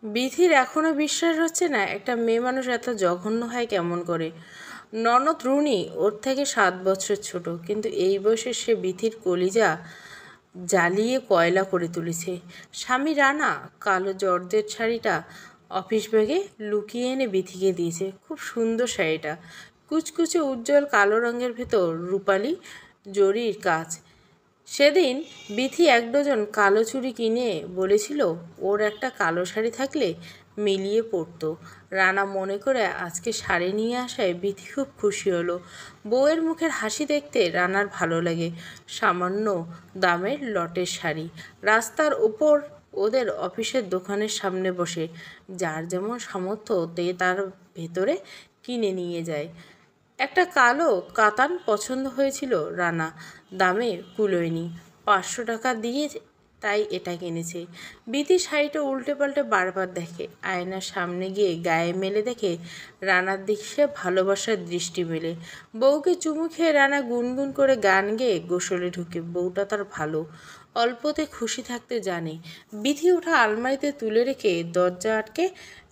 বিধির এখনো বিশ্বাস হচ্ছে না একটা মেয়ে মানুষ এত জঘন্য হয় কেমন করে। ননদ রুনি ওর থেকে 7 বছর ছোট, কিন্তু এই বয়সে সে বিধির কলিজা জ্বালিয়ে কয়লা করে তুলেছে। স্বামী রানা কালো জর্জেট শাড়িটা অফিস ব্যাগে লুকিয়ে এনে বিথিকে দিয়েছে। খুব সুন্দর শাড়িটা, কুচকুচে উজ্জ্বল কালো রঙের ভেতর রূপালি জরির কাজ। সেদিন বিথি 1 ডজন কালো চুড়ি কিনে বলেছিল ওর একটা কালো শাড়ি থাকলে মিলিয়ে পরতো। রানা মনে করে আজকে শাড়ি নিয়ে আসায় বিথি খুব খুশি হলো। বউয়ের মুখের হাসি দেখতে রানার ভালো লাগে। সামান্য দামের লটের শাড়ি রাস্তার উপর ওদের অফিসের দোকানের সামনে বসে যার যেমন সামর্থ্য তার ভেতরে কিনে নিয়ে যায়। একটা কালো কাতান পছন্দ হয়েছিল রানা, দামে কুলোয়নি, 500 টাকা দিয়ে তাই এটা কিনেছে। বিথি শাড়িটা উল্টে পাল্টে বারবার দেখে। আয়নার সামনে গিয়ে গায়ে মেলে দেখে রানার দিকে ভালোবাসার দৃষ্টি মেলে। বউকে চুমু খেয়ে রানা গুনগুন করে গান গেয়ে গোসলে ঢুকে। বউটা তার ভালো, অল্পতে খুশি থাকতে জানে। বিথি ওঠা আলমারিতে তুলে রেখে দরজা আটকে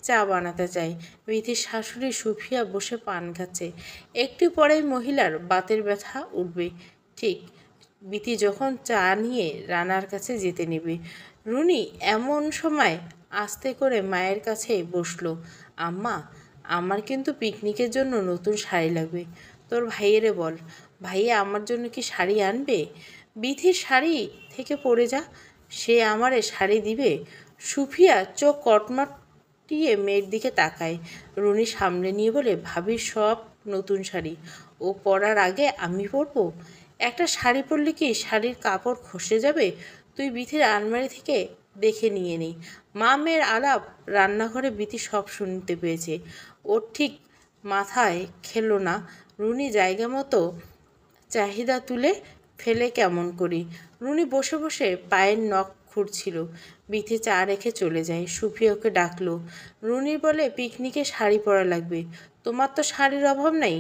চা বানাতে চায়। বিথির শাশুড়ি সুফিয়া বসে পান খাচ্ছে। একটু পরেই মহিলার বাতের ব্যথা উঠবে। ঠিক বিথি যখন চা নিয়ে রানার কাছে যেতে নেবে, রুনি এমন সময় আস্তে করে মায়ের কাছে বসলো। আম্মা, আমার কিন্তু পিকনিকের জন্য নতুন শাড়ি লাগবে। তোর ভাইয়েরে বল, ভাইয়া আমার জন্য কি শাড়ি আনবে? বিথির শাড়ি থেকে পড়ে যা, সে আমারে শাড়ি দিবে? সুফিয়া চোখ কটমাটিয়ে মেয়ের দিকে তাকায়। রুনি সামনে নিয়ে বলে, ভাবির সব নতুন শাড়ি, ও পরার আগে আমি পরবো? একটা শাড়ি পরলে কি শাড়ির কাপড় খসে যাবে? তুই বিথির আলমারি থেকে দেখে নিয়ে নেই। মা মেয়ের আলাপ রান্নাঘরে বিথি সব শুনতে পেয়েছে। ওর ঠিক মাথায় খেলো না। রুনি জায়গা মতো চাহিদা তুলে ফেলে কেমন করি। রুনি বসে বসে পায়ের নখ খুঁড়ছিল। বিথি চা রেখে চলে যায়। সুফিয়া ওকে ডাকলো। রুনি বলে, পিকনিকে শাড়ি পরা লাগবে। তোমার তো শাড়ির অভাব নাই,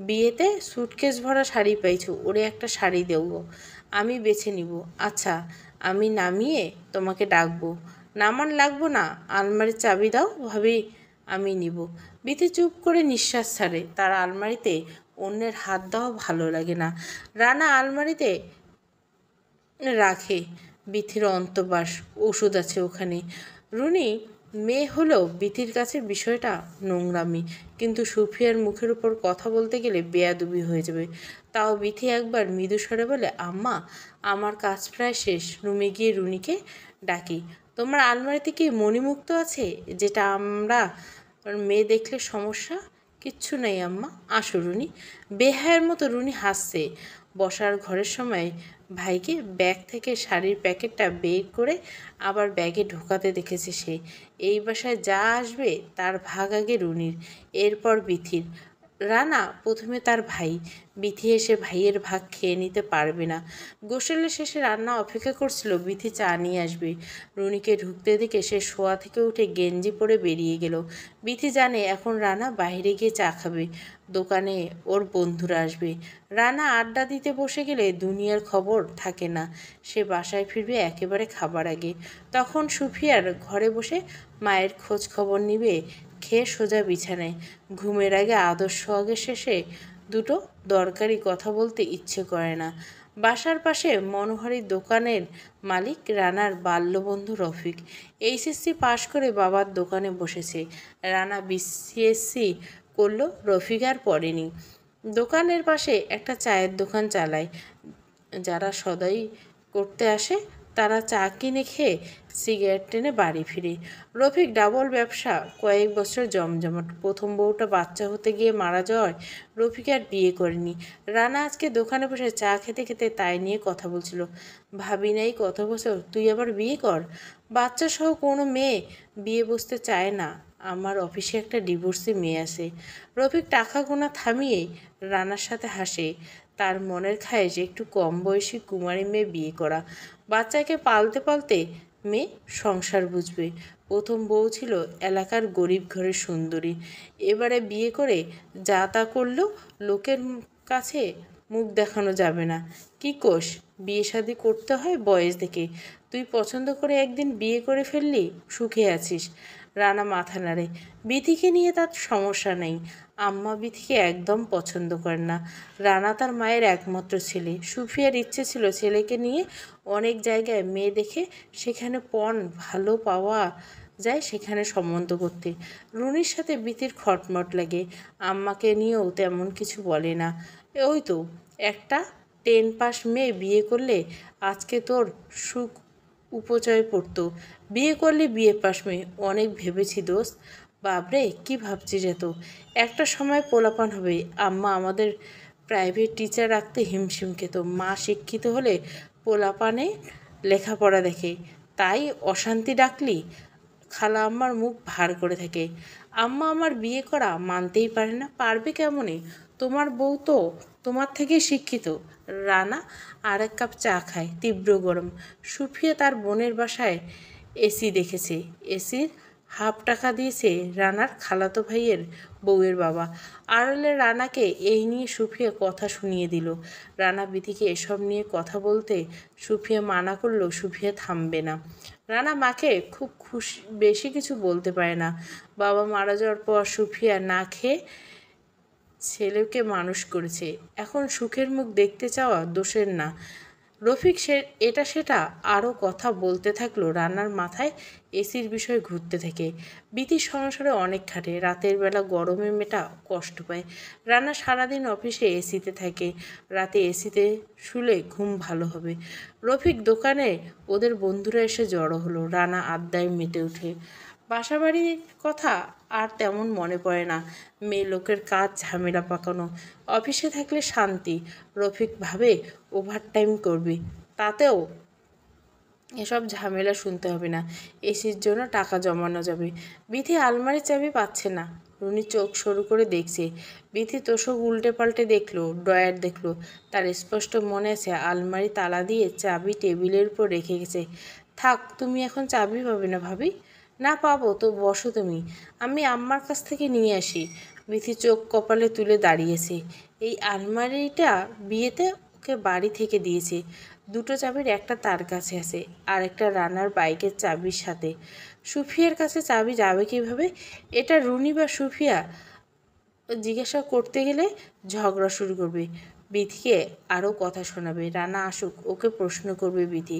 বিয়েতে সুটকেস ভরা শাড়ি পাইছো, ওরে একটা শাড়ি দেবো, আমি বেছে নিব। আচ্ছা, আমি নামিয়ে তোমাকে ডাকবো। নামান লাগবো না, আলমারির চাবি দাও ভাবি, আমি নিব। বিথি চুপ করে নিঃশ্বাস ছাড়ে। তার আলমারিতে অন্যের হাত দেওয়া ভালো লাগে না। রানা আলমারিতে রাখে বিথির অন্তর্বাস, ওষুধ আছে ওখানে। রুনি মেয়ে হলেও বিথির কাছে বিষয়টা নোংরামি, কিন্তু সুফিয়ার মুখের উপর কথা বলতে গেলে বেয়াদবি হয়ে যাবে। তাও বিথি একবার মৃদু স্বরে বলে, আম্মা, আমার কাজ প্রায় শেষ, রুমে গিয়ে রুনিকে ডাকি। তোমার আলমারিতে কি মণিমুক্ত আছে, যেটা আমরা মেয়ে দেখলে সমস্যা? কিচ্ছু নেই আম্মা, আসো রুনি। বেহায়ের মতো রুনি হাসছে। বসার ঘরের সময় ভাইকে ব্যাগ থেকে শাড়ির প্যাকেটটা বের করে আবার ব্যাগে ঢোকাতে দেখেছে সে। এই বাসায় যা আসবে তার ভাগ আগে রুনির, এরপর বিথির। রানা প্রথমে তার ভাই। বিথি এসে ভাইয়ের ভাগ খেয়ে নিতে পারবে না। গোসলের শেষে রান্না অপেক্ষা করছিল বিথি চা নিয়ে আসবে। রুনিকে ঢুকতে দেখে সে শোয়া থেকে উঠে গেঞ্জি পরে বেরিয়ে গেল। বিথি জানে এখন রানা বাইরে গিয়ে চা খাবে, দোকানে ওর বন্ধুরা আসবে। রানা আড্ডা দিতে বসে গেলে দুনিয়ার খবর থাকে না। সে বাসায় ফিরবে একেবারে খাবার আগে। তখন সুফিয়ার ঘরে বসে মায়ের খোঁজ খবর নিবে, খেয়ে সোজা বিছানায়। ঘুমের আগে আদর্শ আগে শেষে দুটো দরকারি কথা বলতে ইচ্ছে করে না। বাসার পাশে মনোহারী দোকানের মালিক রানার বাল্যবন্ধু রফিক। এইচএসসি পাশ করে বাবার দোকানে বসেছে। রানা বিসিএসসি করলো, রফিক আর পড়েনি। দোকানের পাশে একটা চায়ের দোকান চালায়। যারা সদাই করতে আসে তারা চা কিনে খেয়ে সিগারেট টেনে বাড়ি ফিরে। রফিক ডাবল ব্যবসা, কয়েক বছর জমজমাট। প্রথম বউটা বাচ্চা হতে গিয়ে মারা যাওয়ায় রফিক আর বিয়ে করেনি। রানা আজকে দোকানে বসে চা খেতে খেতে তাই নিয়ে কথা বলছিল। ভাবি নাই কত বছর, তুই আবার বিয়ে কর। বাচ্চা সহ কোনো মেয়ে বিয়ে বসতে চায় না। আমার অফিসে একটা ডিভোর্সি মেয়ে আছে। রফিক টাকা গোনা থামিয়ে রানার সাথে হাসে। তার মনের খায়েশ একটু কম বয়সী কুমারী মেয়ে বিয়ে করা। বাচ্চাকে পালতে পালতে মেয়ে সংসার বুঝবে। প্রথম বউ ছিল এলাকার গরিব ঘরের সুন্দরী। এবারে বিয়ে করে যা তা করলেও লোকের কাছে মুখ দেখানো যাবে না। কি কোষ, বিয়ে শাদি করতে হয় বয়স দেখে। তুই পছন্দ করে একদিন বিয়ে করে ফেললি, সুখে আছিস। রানা মাথা নাড়ে। বিথিকে নিয়ে তার সমস্যা নেই। আম্মা বিথিকে একদম পছন্দ করেন না। রানা তার মায়ের একমাত্র ছেলে। সুফিয়ার ইচ্ছে ছিল ছেলেকে নিয়ে অনেক জায়গায় মেয়ে দেখে সেখানে পণ ভালো পাওয়া যায় সেখানে সম্বন্ধ করতে। রুনির সাথে বিথির খটমট লাগে। আম্মাকে নিয়েও তেমন কিছু বলে না। ওই তো একটা 10 পাস মেয়ে বিয়ে করলে আজকে তোর সুখ উপচয় পড়তো। বিয়ে করলে বিয়ে পাস মেয়ে। অনেক ভেবেছি দোস্ত। বাপরে কি ভাবছিস এত? একটা সময় পোলাপান হবে। আম্মা আমাদের প্রাইভেট টিচার রাখতে হিমশিম খেত। মা শিক্ষিত হলে পোলাপানে লেখাপড়া দেখে তাই অশান্তি ডাকলি? খালা আম্মার মুখ ভার করে থাকে। আম্মা আমার বিয়ে করা মানতেই পারে না। পারবে কেমনে? তোমার বউ তো তোমার থেকে শিক্ষিত। রানা আর এক কাপ চা খায়। তীব্র গরম। সুফিয়া তার বোনের বাসায় এসি দেখেছে। এসির হাফ টাকা দিয়েছে রানার খালাতো ভাইয়ের বউয়ের বাবা। আড়লে রানাকে এই নিয়ে সুফিয়া কথা শুনিয়ে দিল। রানা বিথিকে এসব নিয়ে কথা বলতে সুফিয়া মানা করলেও সুফিয়া থামবে না। রানা মাকে খুব খুশি, বেশি কিছু বলতে পারে না। বাবা মারা যাওয়ার পর সুফিয়া না খেয়ে ছেলেকে মানুষ করেছে। এখন সুখের মুখ দেখতে চাওয়া দোষের না। রফিক সে এটা সেটা আরও কথা বলতে থাকলো। রান্নার মাথায় এসির বিষয় ঘুরতে থাকে। বিথি সংসারে অনেক খাটে। রাতের বেলা গরমে মেয়েটা কষ্ট পায়। রান্না সারাদিন অফিসে এসিতে থাকে। রাতে এসিতে শুলে ঘুম ভালো হবে। রফিক দোকানে ওদের বন্ধুরা এসে জড়ো হলো। রানা আড্ডায় মেতে ওঠে। বাসাবাড়ির কথা আর তেমন মনে পড়ে না। মেয়ে লোকের কাজ ঝামেলা পাকানো। অফিসে থাকলে শান্তি। রফিক ভাবে ওভারটাইম করবি, তাতেও এসব ঝামেলা শুনতে হবে না। এসির জন্য টাকা জমানো যাবে। বিথি আলমারির চাবি পাচ্ছে না। রুনি চোখ সরু করে দেখছে। বিথি তোষক উল্টে পাল্টে দেখলো, ড্রয়ার দেখলো। তার স্পষ্ট মনে আছে আলমারি তালা দিয়ে চাবি টেবিলের উপর রেখে গেছে। থাক, তুমি এখন চাবি পাবে না ভাবি। না পাবো তো বসো তুমি, আমি আম্মার কাছ থেকে নিয়ে আসি। বিথি চোখ কপালে তুলে দাঁড়িয়েছে। এই আলমারিটা বিয়েতে ওকে বাড়ি থেকে দিয়েছে। দুটো চাবির একটা তার কাছে আছে আর একটা রানার বাইকের চাবির সাথে। সুফিয়ার কাছে চাবি যাবে কিভাবে? এটা রুনি বা সুফিয়া জিজ্ঞাসা করতে গেলে ঝগড়া শুরু করবে। বিথিকে আরও কথা শোনাবে। রানা আসুক, ওকে প্রশ্ন করবে বিথি।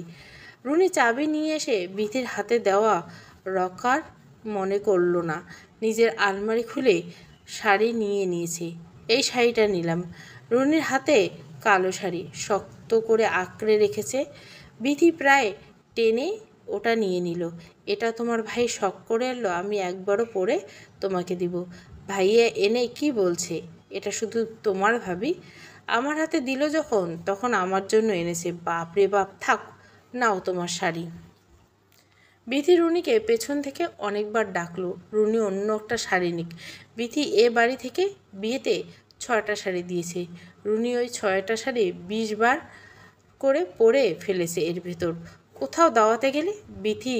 রুনি চাবি নিয়ে এসে বিথির হাতে দেওয়া রকার মনে করল না। নিজের আলমারি খুলে শাড়ি নিয়ে নিয়েছে। এই শাড়িটা নিলাম। রুনির হাতে কালো শাড়ি শক্ত করে আঁকড়ে রেখেছে। বিথি প্রায় টেনে ওটা নিয়ে নিল। এটা তোমার ভাই শখ করে এলো, আমি একবারও পরে তোমাকে দিব। ভাইয়া এনে কি বলছে? এটা শুধু তোমার ভাবি। আমার হাতে দিল যখন, তখন আমার জন্য এনেছে। বাপ রে বাপ, থাক, নাও তোমার শাড়ি। বিথি রুনিকে পেছন থেকে অনেকবার ডাকলো রুনি অন্য একটা শাড়ি নিক। বিথি এ বাড়ি থেকে বিয়েতে 6টা শাড়ি দিয়েছে। রুনি ওই 6টা শাড়ি 20 বার করে পরে ফেলেছে এর ভেতর। কোথাও দাওয়াতে গেলে বিথি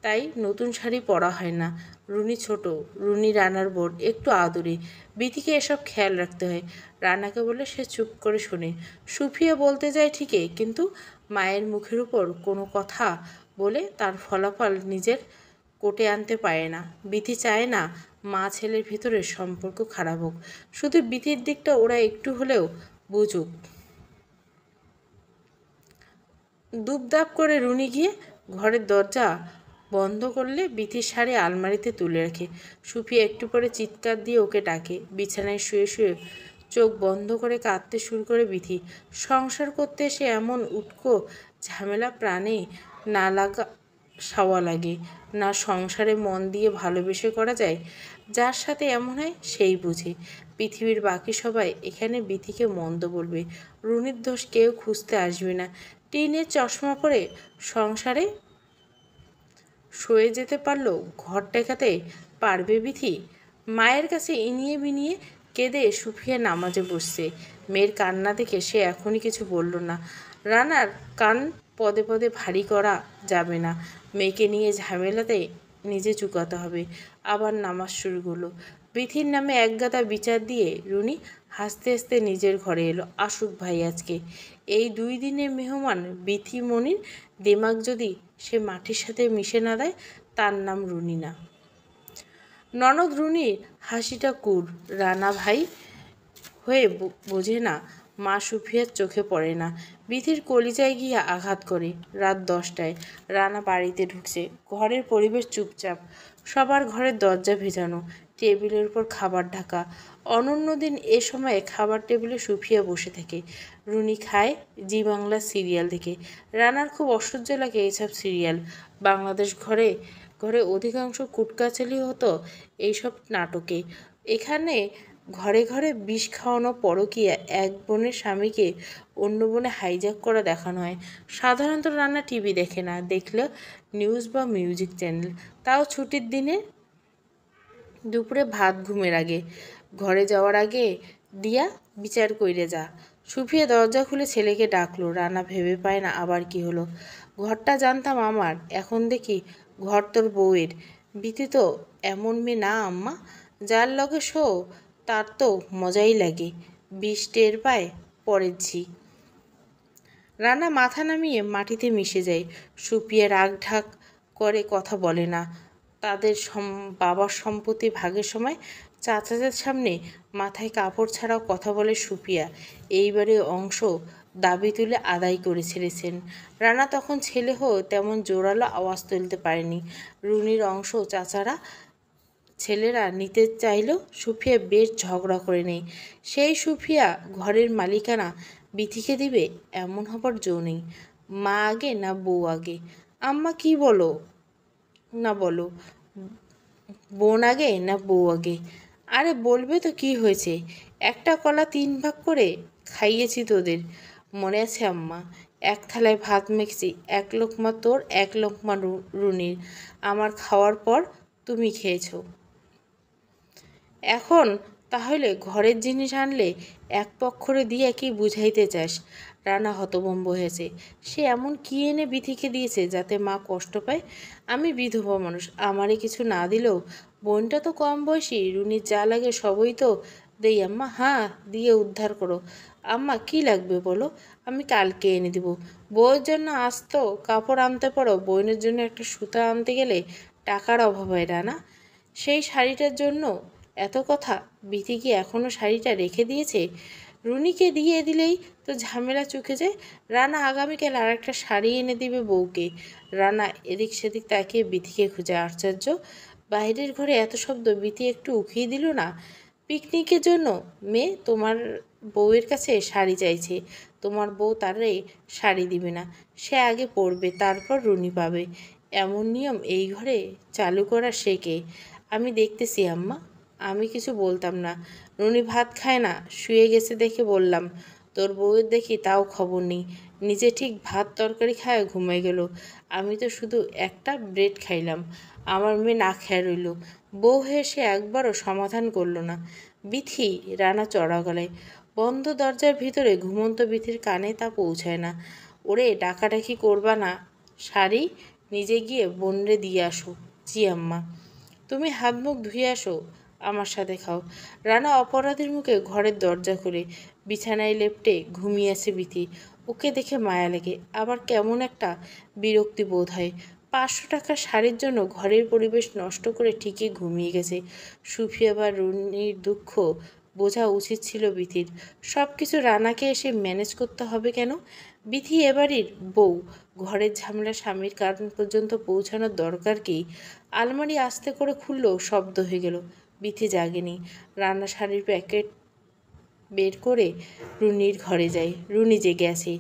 তাই নতুন শাড়ি পরা হয় না। রুনি ছোট, রুনি রানার বোন, একটু আদুরে। বিথিকে এসব খেয়াল রাখতে হয়। রানাকে বলে সে চুপ করে শোনে। সুফিয়া বলতে যায় ঠিকই, কিন্তু মায়ের মুখের উপর কোনো কথা বলে তার ফলাফল নিজের কোটে আনতে পারে না। বিথি চায় না মা ছেলের ভিতরে সম্পর্ক খারাপ হোক। শুধু বিথির দিকটা ওরা একটু হলেও বুঝুক। দুপদাপ করে রুনি গিয়ে ঘরের দরজা বন্ধ করলে বিথির শাড়ি আলমারিতে তুলে রাখে। সুফিয়া একটু পরে চিৎকার দিয়ে ওকে ডাকে। বিছানায় শুয়ে শুয়ে চোখ বন্ধ করে কাঁদতে শুরু করে বিথি। সংসার করতে এসে এমন উটকো ঝামেলা প্রাণে না লাগা সাওয়া লাগে না। সংসারে মন দিয়ে ভালোবেসে করা যায়। যার সাথে এমন হয় সেই বুঝে। পৃথিবীর বাকি সবাই এখানে বিথিকে মন্দ বলবে। রুনির দোষ কেউ খুঁজতে আসবে না। টিনের চশমা পরে সংসারে সয়ে যেতে পারলেও ঘর টেকাতে পারবে বিথি? মায়ের কাছে ইনিয়ে বিনিয়ে কেঁদে সুফিয়া নামাজে বসছে। মেয়ের কান্না দেখে সে এখনই কিছু বলল না। রানার কান পদে পদে ভারী করা যাবে না। মেয়েকে নিয়ে ঝামেলাতে নিজে চুকাতে হবে। আবার নামাজ শুরু করলো। বিথির নামে একগাদা বিচার দিয়ে রুনি হাসতে হাসতে নিজের ঘরে এলো। আসুক ভাই আজকে। এই 2 দিনের মেহমান বিথি মনির দিমাগ যদি সে মাটির সাথে মিশে না দেয়, তার নাম রুনি না। ননদ রুনির হাসিটা কুর। রানা ভাই হয়ে বোঝে না, মা সুফিয়ার চোখে পড়ে না। বিথির কলিজায় গিয়ে আঘাত করে। রাত 10টায় রানা বাড়িতে ঢুকছে। ঘরের পরিবেশ চুপচাপ। সবার ঘরের দরজা ভেজানো, টেবিলের উপর খাবার ঢাকা। অনন্য দিন এ সময়ে খাবার টেবিলে সুফিয়া বসে থাকে। রুনি খায় জি বাংলা সিরিয়াল দেখে। রানার খুব অসহ্য লাগে এইসব সিরিয়াল। বাংলাদেশ ঘরে ঘরে অধিকাংশ কুটকাচালি হতো এইসব নাটকে। এখানে ঘরে ঘরে বিষ খাওয়ানো, পরকীয়া, এক বোনের স্বামীকে অন্য বোনে হাইজ্যাক করা দেখানো হয়। সাধারণত রান্না টিভি দেখে না, দেখলে নিউজ বা মিউজিক চ্যানেল, তাও ছুটির দিনে দুপুরে ভাত ঘুমের আগে। ঘরে যাওয়ার আগে দিয়া বিচার কইরে যা। সুফিয়া দরজা খুলে ছেলেকে ডাকলো। রানা ভেবে পায় না আবার কি হলো। ঘরটা জানতাম আমার, এখন দেখি ঘর তোর বউয়ের। বিতি তো এমন মেয়ে না আম্মা, যার লগে শো তার তো মজাই লাগে, বিষ টের পায় পরের ঝি। রানা মাথা নামিয়ে মাটিতে মিশে যায়। সুপিয়া রাগ ঢাক করে কথা বলে না। তাদের বাবার সম্পত্তি ভাগের সময় চাচাদের সামনে মাথায় কাপড় ছাড়াও কথা বলে সুপিয়া। এইবারে অংশ দাবি তুলে আদায় করে ছেড়েছেন। রানা তখন ছেলে হয়েও তেমন জোরালো আওয়াজ তুলতে পারেনি। রুনির অংশ চাচারা ছেলেরা নিতে চাইলেও সুফিয়া বেশ ঝগড়া করে নেই। সেই সুফিয়া ঘরের মালিকানা বিথিকে দিবে এমন হবার জো নেই। মা আগে না বউ আগে? আম্মা কি বলো না বলো, বোন আগে না বউ আগে? আরে বলবে তো কি হয়েছে, একটা কলা 3 ভাগ করে খাইয়েছি তোদের, মনে আছে আম্মা? এক থালায় ভাত মেখেছি, 1 লোকমা তোর, 1 লোকমা রুনির। আমার খাওয়ার পর তুমি খেয়েছো। এখন তাহলে ঘরের জিনিস আনলে এক পক্ষরে দিয়ে কি বুঝাইতে চাস? রানা হতভম্ব হয়েছে। সে এমন কি এনে বিথিকে দিয়েছে যাতে মা কষ্ট পায়? আমি বিধবা মানুষ, আমারে কিছু না দিলেও বোনটা তো কম বয়সী, রুনির যা লাগে সবই তো দেই আম্মা। হ্যাঁ, দিয়ে উদ্ধার করো। আম্মা কি লাগবে বলো, আমি কালকে এনে দিব। বউয়ের জন্য আসতো কাপড় আনতে পারো, বোনের জন্য একটা সুতা আনতে গেলে টাকার অভাব হয় রানা। সেই শাড়িটার জন্য এত কথা। বিথি কি এখনও শাড়িটা রেখে দিয়েছে? রুনিকে দিয়ে দিলেই তো ঝামেলা চুকে যায়। রানা আগামীকাল আর একটা শাড়ি এনে দিবে বউকে। রানা এদিক সেদিক তাকিয়ে বিথিকে খুঁজে। আশ্চর্য, বাইরের ঘরে এত শব্দ, বিথি একটু উকিয়ে দিল না? পিকনিকের জন্য মেয়ে তোমার বউয়ের কাছে শাড়ি চাইছে, তোমার বউ তারে শাড়ি দিবে না, সে আগে পরবে তারপর রুনি পাবে, এমন নিয়ম এই ঘরে চালু করা সে কে? আমি দেখতেছি আম্মা। আমি কিছু বলতাম না। রুনি ভাত খায় না, শুয়ে গেছে দেখে বললাম। তোর বউয়ের দেখি তাও খবর নেই, নিজে ঠিক ভাত তরকারি খায় ঘুমাই গেল। আমি তো শুধু একটা ব্রেড খাইলাম, আমার মেয়ে না খেয়ে রইল। বউ হয়ে সে একবারও সমাধান করলো না। বিথি, রানা চড়া গলায়। বন্ধ দরজার ভিতরে ঘুমন্ত বিথির কানে তা পৌঁছায় না। ওরে ডাকাডাকি করবা না, শাড়ি নিজে গিয়ে বোনরে দিয়ে আসো। জি আম্মা। তুমি হাত মুখ ধুয়ে আসো, আমার সাথে খাও। রানা অপরাধীর মুখে ঘরের দরজা খুলে। বিছানায় লেপ্টে ঘুমিয়ে আছে বিথি। ওকে দেখে মায়া লাগে, আবার কেমন একটা বিরক্তি বোধ হয়। 500 টাকার শাড়ির জন্য ঘরের পরিবেশ নষ্ট করে ঠিকই ঘুমিয়ে গেছে। সুফিয়া বা রুনির দুঃখ বোঝা উচিত ছিল বিথির। সব কিছু রানাকে এসে ম্যানেজ করতে হবে কেন? বিথি এবাড়ির বউ, ঘরের ঝামেলা স্বামীর কারণ পর্যন্ত পৌঁছানোর দরকার কি? আলমারি আস্তে করে খুললেও শব্দ হয়ে গেল। বিথি জাগেনি। রান্না শাড়ির প্যাকেট বের করে রুনির ঘরে যায়। রুনি জেগে আছে।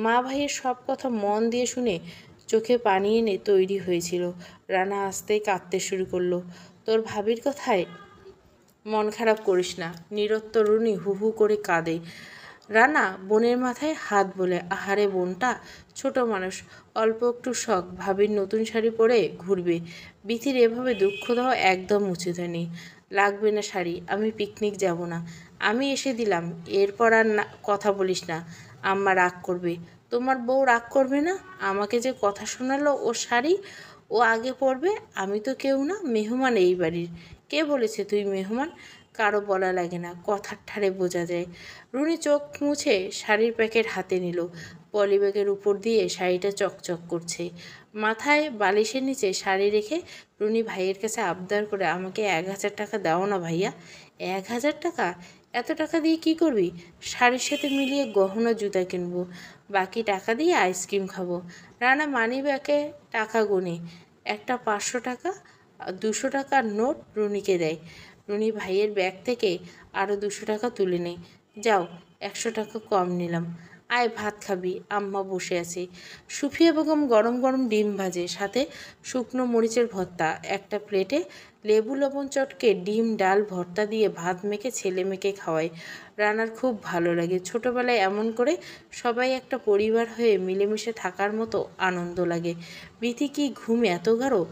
মা ভাইয়ের সব কথা মন দিয়ে শুনে চোখে পানি এনে তৈরি হয়েছিল। রানা আস্তেই কাঁদতে শুরু করলো। তোর ভাবির কথায় মন খারাপ করিস না। নিরত্ত রুনি হু হু করে কাঁদে। রানা বোনের মাথায় হাত বলে, আহারে বোনটা ছোট মানুষ, অল্প একটু শখ, ভাবির নতুন শাড়ি পরে ঘুরবে। বিথির এভাবে দুঃখ দেওয়া একদম উচিত হয়নি। লাগবে না শাড়ি, আমি পিকনিক যাব না, আমি এসে দিলাম, এরপর আর না কথা বলিস না, আম্মা রাগ করবে। তোমার বউ রাগ করবে না? আমাকে যে কথা শোনালো ওর শাড়ি ও আগে পরবে, আমি তো কেউ না, মেহমান এই বাড়ির। কে বলেছে তুই মেহমান? কারো বলা লাগে না, কথার ঠাড়ে বোঝা যায়। রুনি চোখ মুছে শাড়ির প্যাকেট হাতে নিল। পলিব্যাগের উপর দিয়ে শাড়িটা চকচক করছে। মাথায় বালিশের নিচে শাড়ি রেখে রুনি ভাইয়ের কাছে আবদার করে, আমাকে 1,000 টাকা দাও না ভাইয়া। 1,000 টাকা? এত টাকা দিয়ে কি করবি? শাড়ির সাথে মিলিয়ে গহনা জুতা কিনবো, বাকি টাকা দিয়ে আইসক্রিম খাবো। রানা মানি ব্যাগে টাকা গুনে একটা 500 টাকা 200 টাকার নোট রুনিকে দেয়। রুনি ভাইয়ের ব্যাগ থেকে আরও 200 টাকা তুলে নেয়। যাও, 100 টাকা কম নিলাম, আয় ভাত খাবি, আম্মা বসে আছে। সুফিয়া বেগম গরম গরম ডিম ভাজে, সাথে শুকনো মরিচের ভর্তা। একটা প্লেটে লেবু লবণ চটকে ডিম ডাল ভর্তা দিয়ে ভাত মেখে ছেলে মেয়েকে খাওয়ায়। রানার খুব ভালো লাগে। ছোটবেলায় এমন করে সবাই একটা পরিবার হয়ে মিলেমিশে থাকার মতো আনন্দ লাগে। বিথি কি ঘুম এত গাঢ়?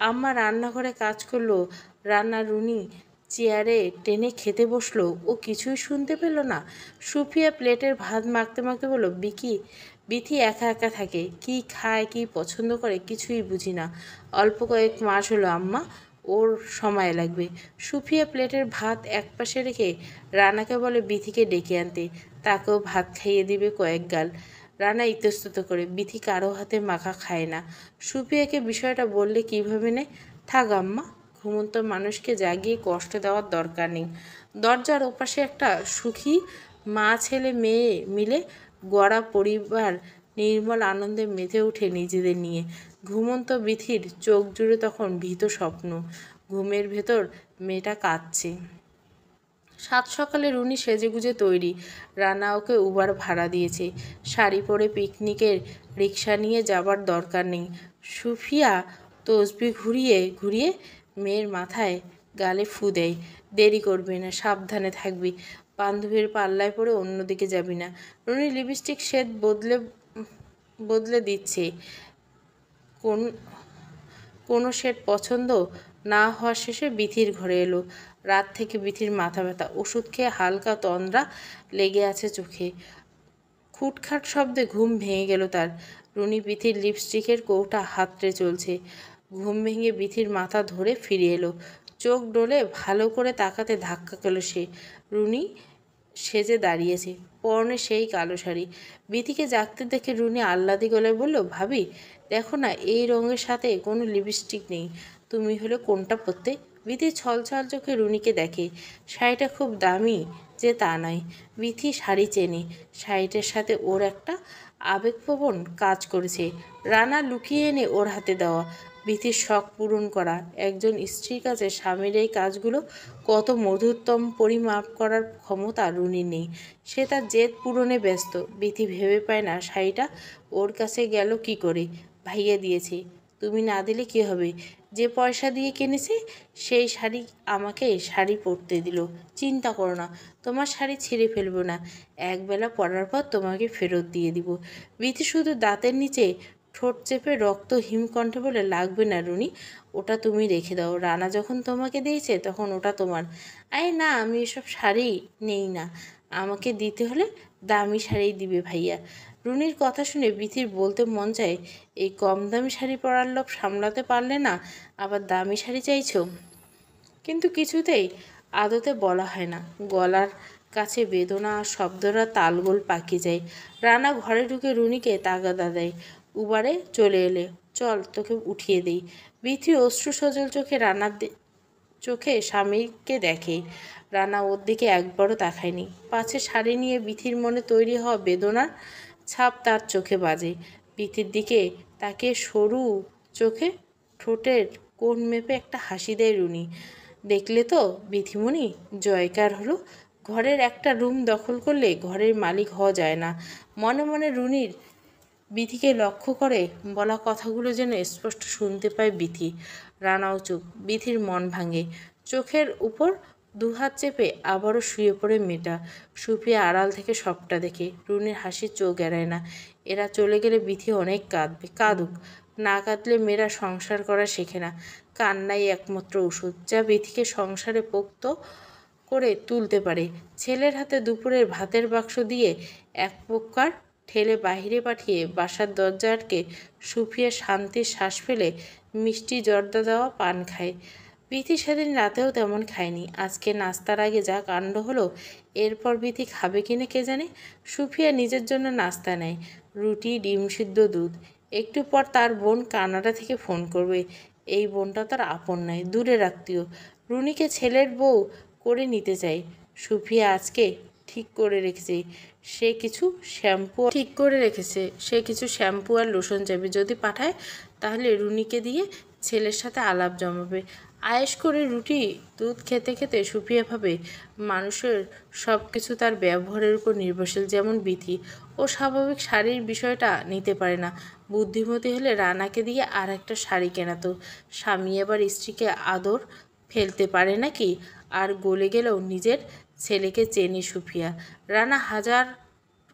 আম্মা রান্নাঘরে কাজ করলো, রুনি চেয়ারে টেনে খেতে বসলো, ও কিছুই শুনতে পেল না। সুফিয়া প্লেটের ভাত মাখতে মাখতে বলল, বিথি একা একা থাকে, কি খায় কি পছন্দ করে কিছুই বুঝি না। অল্প কয়েক মাস হলো আম্মা, ওর সময় লাগবে। সুফিয়া প্লেটের ভাত একপাশে রেখে রানাকে বলে বিথিকে ডেকে আনতে, তাকেও ভাত খাইয়ে দিবে কয়েক গাল। রানা ইতস্তত করে, বিথি কারো হাতে মাখা খায় না। সুফিয়াকে বিষয়টা বললে কীভাবে নেয়? থাক আম্মা, ঘুমন্ত মানুষকে জাগিয়ে কষ্ট দেওয়ার দরকার নেই। দরজার ওপাশে একটা সুখী মা ছেলে মেয়ে মিলে গড়া পরিবার নির্মল আনন্দে মেতে ওঠে নিজেদের নিয়ে। ঘুমন্ত বিথির চোখ জুড়ে তখন ভীত স্বপ্ন। ঘুমের ভেতর মেয়েটা কাঁদছে। সাত সকালে রুনি সেজেগুজে তৈরি। রানা ওকে উবার ভাড়া দিয়েছে। শাড়ি পরে পিকনিকের রিক্সা নিয়ে যাবার দরকার নেই। সুফিয়া তসবি ঘুরিয়ে ঘুরিয়ে মেয়ের মাথায় গালে ফু দেয়। দেরি করবি না, সাবধানে থাকবি, বান্ধবীর পাল্লায় পড়ে অন্যদিকে যাবি না। রুনি লিপস্টিক শেড বদলে বদলে দিচ্ছে। কোন কোনো শেড পছন্দ না হওয়া শেষে বিথির ঘরে এলো। রাত থেকে বিথির মাথা ব্যথা, ওষুধ খেয়ে হালকা তন্দ্রা লেগে আছে চোখে। খুটখাট শব্দে ঘুম ভেঙে গেল তার। রুনি বিথির লিপস্টিকের কৌটা হাতড়ে চলছে। ঘুম ভেঙে বিথির মাথা ধরে ফিরে এলো। চোখ ডলে ভালো করে তাকাতে ধাক্কা খেল সে। রুনি সেজে দাঁড়িয়েছে, পরনে সেই কালো শাড়ি। বিথিকে জাগতে দেখে রুনি আহ্লাদি গলায় বলল, ভাবি দেখো না, এই রঙের সাথে কোনো লিপস্টিক নেই, তুমি হলে কোনটা পরতে? বিথি ছলছল চোখে রুনিকে দেখে। শাড়িটা খুব দামি যে তা নয়। বিথি শাড়ি চেনে, শাড়িটার সাথে ওর একটা আবেগপ্রবণ কাজ করেছে। রানা লুকিয়ে এনে ওর হাতে দেওয়া। বিথির শখ পূরণ করা। একজন স্ত্রীর কাছে স্বামীর এই কাজগুলো কত মধুরতম পরিমাপ করার ক্ষমতা রুনির নেই। সে তার জেদ পূরণে ব্যস্ত। বিথি ভেবে পায় না শাড়িটা ওর কাছে গেল কি করে। ভাইয়া দিয়েছে, তুমি না দিলে কি হবে? যে পয়সা দিয়ে কিনেছে সেই শাড়ি আমাকে শাড়ি পরতে দিল। চিন্তা করো না, তোমার শাড়ি ছিঁড়ে ফেলবো না, একবেলা পরার পর তোমাকে ফেরত দিয়ে দিব। বিথি শুধু দাঁতের নিচে ঠোঁট চেপে রক্ত হিমকণ্ঠে বলে, লাগবে না রুনি, ওটা তুমি রেখে দাও, রানা যখন তোমাকে দিয়েছে তখন ওটা তোমার। আরে না, আমি এসব শাড়ি নেই না, আমাকে দিতে হলে দামি শাড়ি দিবে ভাইয়া। রুনির কথা শুনে বিথির বলতে মন চায়, এই কম দামি শাড়ি পরার লোভ সামলাতে পারলে না আবার দামি শাড়ি চাইছো। কিন্তু কিছুতেই আদতে বলা হয় না। গলার কাছে বেদনা আর শব্দরা তালগোল পাকিয়ে যায়। রানা ঘরে ঢুকে রুনিকে তাগাদা দেয়, উবারে চলে এলে চল তোকে উঠিয়ে দেই। বিথি অশ্রু সজল চোখে চোখে স্বামীকে দেখে। রানা ওর দিকে একবারও তাকায়নি। পাছে শাড়ি নিয়ে বিথির মনে তৈরি হওয়া বেদনার ছাপ তার চোখে বাজে। বিথির দিকে তাকে সরু চোখে ঠোঁটের কোণ মেপে একটা হাসি দেয় রুনি। দেখলে তো বিথিমণি, জয়কার হলো। ঘরের একটা রুম দখল করলে ঘরের মালিক হওয়া যায় না। মনে মনে রুনির বিথিকে লক্ষ্য করে বলা কথাগুলো যেন স্পষ্ট শুনতে পায় বিথি। রানাও চুপ। বিথির মন ভাঙে। চোখের উপর দুহাত চেপে আবারও শুয়ে পড়ে মেয়েটা। সুফিয়া আড়াল থেকে সবটা দেখে। রুনির হাসির চোখ এড়ায় না। এরা চলে গেলে বিথি অনেক কাঁদবে, কাঁদুক। না কাঁদলে মেয়েরা সংসার করা শেখে না। কান্নাই একমাত্র ওষুধ যা বিথিকে সংসারে পোক্ত করে তুলতে পারে। ছেলের হাতে দুপুরের ভাতের বাক্স দিয়ে এক প্রকার ঠেলে বাহিরে পাঠিয়ে বাসার দরজা আটকে সুফিয়া শান্তির শ্বাস ফেলে মিষ্টি জর্দা দেওয়া পান খায়। বিথি সেদিন রাতেও তেমন খায়নি। আজকে নাস্তার আগে যা কাণ্ড হলো, এরপর বিথি খাবে কিনা কে জানে। সুফিয়া নিজের জন্য নাস্তা নেয়, রুটি, ডিম সিদ্ধ, দুধ। একটু পর তার বোন কানাডা থেকে ফোন করবে। এই বোনটা তার আপন নয়, দূরের আত্মীয়। রুনিকে ছেলের বউ করে নিতে চায়। সুফিয়া আজকে ঠিক করে রেখেছে সে কিছু শ্যাম্পু আর লোশন চাইবে। যদি পাঠায় তাহলে রুনিকে দিয়ে ছেলের সাথে আলাপ জমাবে। আয়েশ করে রুটি দুধ খেতে খেতে সুফিয়া ভাবে, মানুষের সব কিছু তার ব্যবহারের উপর নির্ভরশীল। যেমন বিথি, ও স্বাভাবিক শাড়ির বিষয়টা নিতে পারে না। বুদ্ধিমতী হলে রানাকে দিয়ে আর একটা শাড়ি কেনাতো। স্বামী এবার স্ত্রীকে আদর ফেলতে পারে নাকি? আর গলে গেলেও নিজের ছেলেকে চেনে সুফিয়া। রানা হাজার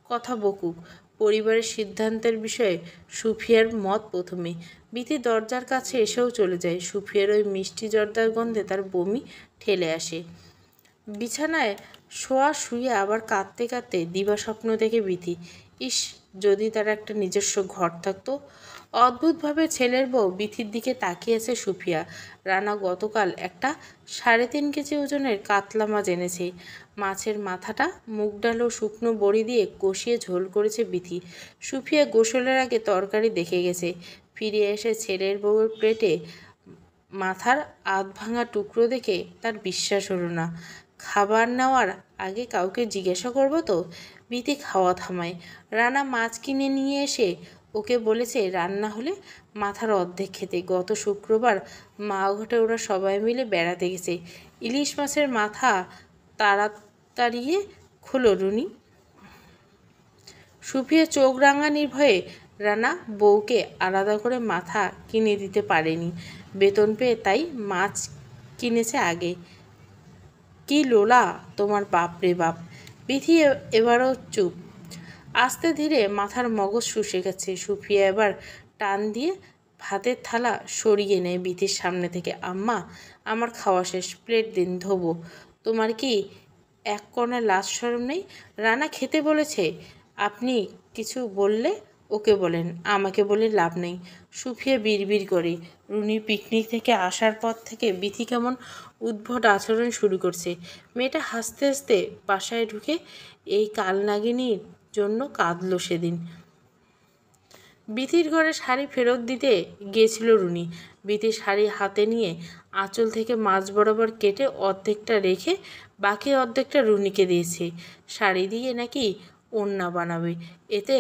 কথা বকুক, পরিবারের সিদ্ধান্তের বিষয়ে সুফিয়ার মত প্রথমে। বিথি দরজার কাছে এসেও চলে যায়। সুফিয়ার ওই মিষ্টি জর্দার গন্ধে তার বমি ঠেলে আসে। বিছানায় শুয়ে আবার কাঁদতে কাঁদতে দিবাস্বপ্ন দেখে বিথি। ইস, যদি তার একটা নিজস্ব ঘর থাকতো। অদ্ভুতভাবে ছেলের বউ বিথির দিকে তাকিয়েছে সুফিয়া। রানা গতকাল একটা 3.5 কেজি ওজনের কাতলা মাছ এনেছে। মাছের মাথাটা মুগ ডাল ও শুকনো বড়ি দিয়ে কষিয়ে ঝোল করেছে বিথি। সুফিয়া গোসলের আগে তরকারি দেখে গেছে। ফিরে এসে ছেলের বউয়ের প্লেটে মাথার আধ ভাঙা টুকরো দেখে তার বিশ্বাস হলো না। খাবার নেওয়ার আগে কাউকে জিজ্ঞাসা করবো তো? বিথি খাওয়া থামায়। রানা মাছ কিনে নিয়ে এসে ওকে বলেছে রান্না হলে মাথার অর্ধেক খেতে। গত শুক্রবার মাওঘাটে ওরা সবাই মিলে বেড়াতে গেছে। ইলিশ মাছের মাথা তাড়াতাড়িয়ে খোলো রুনি। সুফিয়া চোখ রাঙানির ভয়ে রানা বউকে আলাদা করে মাথা কিনে দিতে পারেনি। বেতন পেয়ে তাই মাছ কিনেছে আগে। কি লোলা তোমার, বাপ রে বাপ। বিথি এবারও চুপ। আস্তে ধীরে মাথার মগজ শুষে গেছে। সুফিয়া এবার টান দিয়ে ভাতের থালা সরিয়ে নেয় বিথির সামনে থেকে। আম্মা, আমার খাওয়া শেষ, প্লেট দিন, ধোবো। তোমার কি এক কণা লাজ শরম নেই? রানা খেতে বলেছে, আপনি কিছু বললে ওকে বলেন, আমাকে বলে লাভ নেই। সুফিয়া বিড়বিড় করে। রুনির পিকনিক থেকে আসার পর থেকে বিথি কেমন উদ্ভট আচরণ শুরু করছে। মেয়েটা হাসতে হাসতে বাসায় ঢুকে এই কালনাগিনীর জন্য কাঁদল সেদিন। বিথির ঘরে শাড়ি ফেরত দিতে গিয়েছিল রুনি। বিথির শাড়ি হাতে নিয়ে আঁচল থেকে মাঝ বরাবর কেটে অর্ধেকটা রেখে বাকি অর্ধেকটা রুনিকে দিয়েছে। শাড়ি দিয়ে নাকি ওড়না বানাবে। এতে